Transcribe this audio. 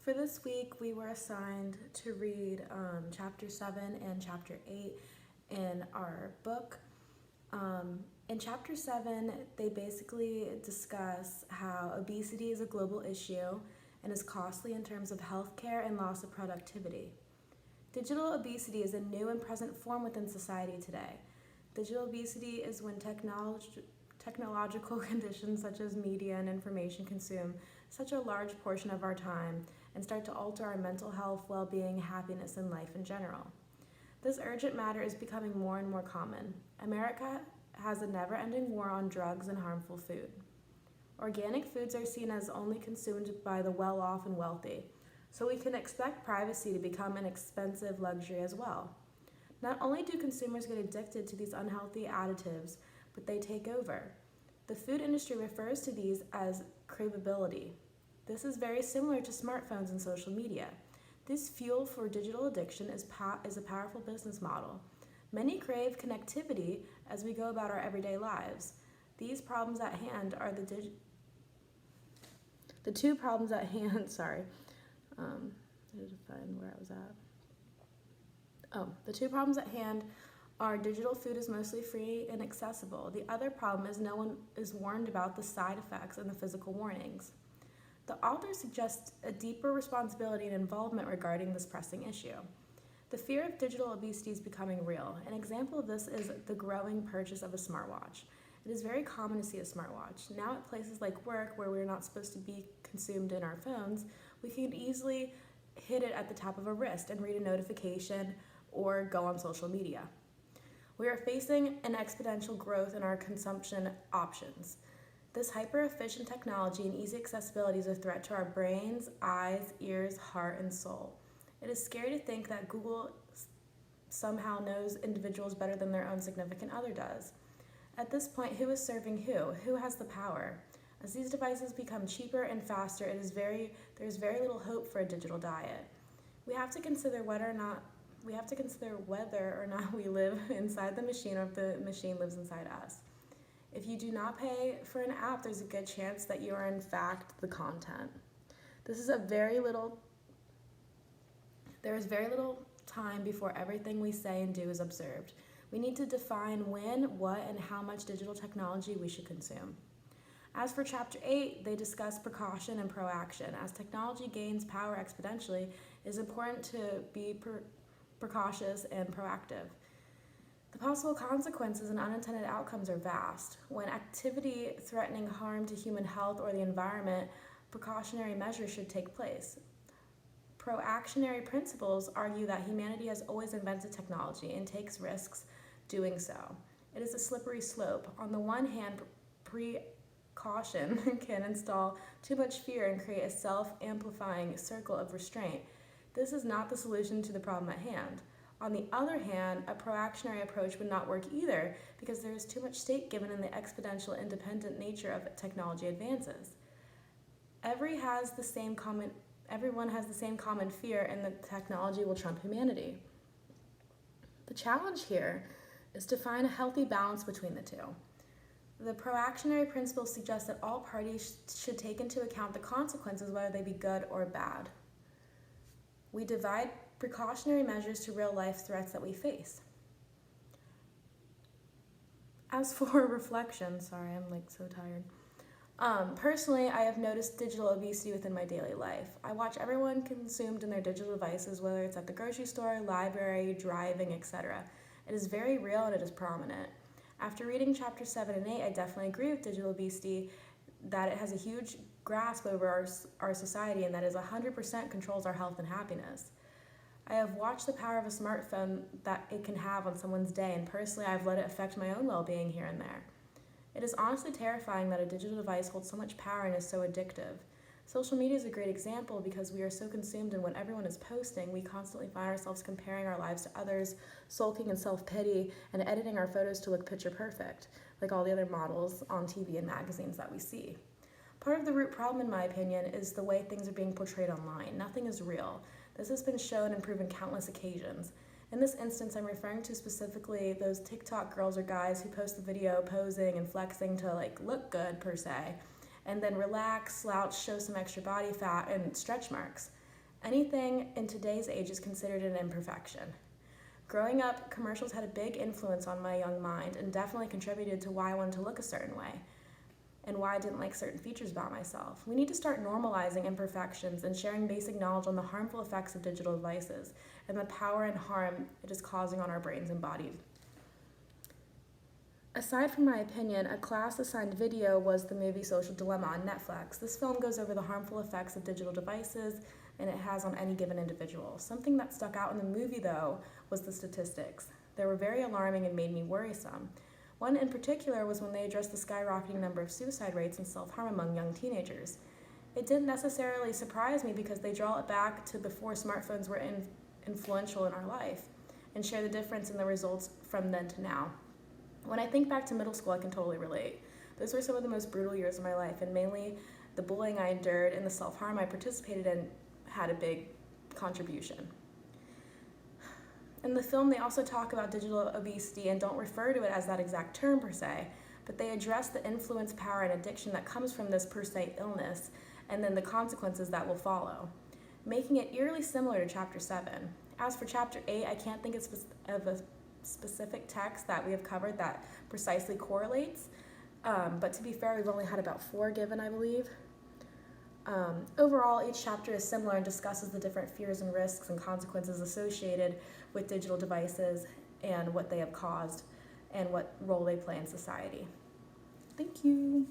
For this week, we were assigned to read Chapter 7 and Chapter 8 in our book. In Chapter 7, they basically discuss how obesity is a global issue and is costly in terms of healthcare and loss of productivity. Digital obesity is a new and present form within society today. Digital obesity is when technological conditions such as media and information consume such a large portion of our time and start to alter our mental health, well-being, happiness, and life in general. This urgent matter is becoming more and more common. America has a never-ending war on drugs and harmful food. Organic foods are seen as only consumed by the well-off and wealthy, so we can expect privacy to become an expensive luxury as well. Not only do consumers get addicted to these unhealthy additives, but they take over. The food industry refers to these as craveability. This is very similar to smartphones and social media. This fuel for digital addiction is a powerful business model. Many crave connectivity as we go about our everyday lives. These problems at hand are the two problems at hand, sorry. I need to find where I was at. The two problems at hand are digital food is mostly free and accessible. The other problem is no one is warned about the side effects and the physical warnings. The author suggests a deeper responsibility and involvement regarding this pressing issue. The fear of digital obesity is becoming real. An example of this is the growing purchase of a smartwatch. It is very common to see a smartwatch. Now at places like work where we're not supposed to be consumed in our phones, we can easily hit it at the tap of a wrist and read a notification or go on social media. We are facing an exponential growth in our consumption options. This hyper-efficient technology and easy accessibility is a threat to our brains, eyes, ears, heart, and soul. It is scary to think that Google somehow knows individuals better than their own significant other does. At this point, who is serving who? Who has the power? As these devices become cheaper and faster, there is very little hope for a digital diet. We have to consider whether or not we live inside the machine or if the machine lives inside us. If you do not pay for an app, there's a good chance that you are in fact the content. There is very little time before everything we say and do is observed. We need to define when, what, and how much digital technology we should consume. As for Chapter 8, they discuss precaution and proaction. As technology gains power exponentially, it is important to be precautious and proactive. The possible consequences and unintended outcomes are vast. When activity threatening harm to human health or the environment, precautionary measures should take place. Proactionary principles argue that humanity has always invented technology and takes risks doing so. It is a slippery slope. On the one hand, precaution can install too much fear and create a self-amplifying circle of restraint. This is not the solution to the problem at hand. On the other hand, a proactionary approach would not work either because there is too much stake given in the exponential independent nature of technology advances. Everyone has the same common fear, and the technology will trump humanity. The challenge here is to find a healthy balance between the two. The proactionary principle suggests that all parties should take into account the consequences, whether they be good or bad. We divide precautionary measures to real-life threats that we face. As for reflection, sorry, I'm so tired. Personally, I have noticed digital obesity within my daily life. I watch everyone consumed in their digital devices, whether it's at the grocery store, library, driving, etc. It is very real and it is prominent. After reading Chapter 7 and 8, I definitely agree with digital obesity, that it has a huge grasp over our society and that it 100% controls our health and happiness. I have watched the power of a smartphone that it can have on someone's day, and personally I've let it affect my own well-being here and there. It is honestly terrifying that a digital device holds so much power and is so addictive. Social media is a great example because we are so consumed in what everyone is posting, we constantly find ourselves comparing our lives to others, sulking in self-pity, and editing our photos to look picture perfect, like all the other models on TV and magazines that we see. Part of the root problem, in my opinion, is the way things are being portrayed online. Nothing is real. This has been shown and proven countless occasions. In this instance, I'm referring to specifically those TikTok girls or guys who post the video posing and flexing to look good per se, and then relax, slouch, show some extra body fat and stretch marks. Anything in today's age is considered an imperfection. Growing up, commercials had a big influence on my young mind and definitely contributed to why I wanted to look a certain way and why I didn't like certain features about myself. We need to start normalizing imperfections and sharing basic knowledge on the harmful effects of digital devices and the power and harm it is causing on our brains and bodies. Aside from my opinion, a class-assigned video was the movie Social Dilemma on Netflix. This film goes over the harmful effects of digital devices and it has on any given individual. Something that stuck out in the movie, though, was the statistics. They were very alarming and made me worrisome. One in particular was when they addressed the skyrocketing number of suicide rates and self-harm among young teenagers. It didn't necessarily surprise me because they draw it back to before smartphones were influential in our life and share the difference in the results from then to now. When I think back to middle school, I can totally relate. Those were some of the most brutal years of my life, and mainly the bullying I endured and the self-harm I participated in had a big contribution. In the film, they also talk about digital obesity and don't refer to it as that exact term per se, but they address the influence, power, and addiction that comes from this per se illness, and then the consequences that will follow, making it eerily similar to Chapter 7. As for Chapter 8, I can't think of a specific text that we have covered that precisely correlates, but to be fair, we've only had about 4 given, I believe. Overall, each chapter is similar and discusses the different fears and risks and consequences associated with digital devices and what they have caused and what role they play in society. Thank you.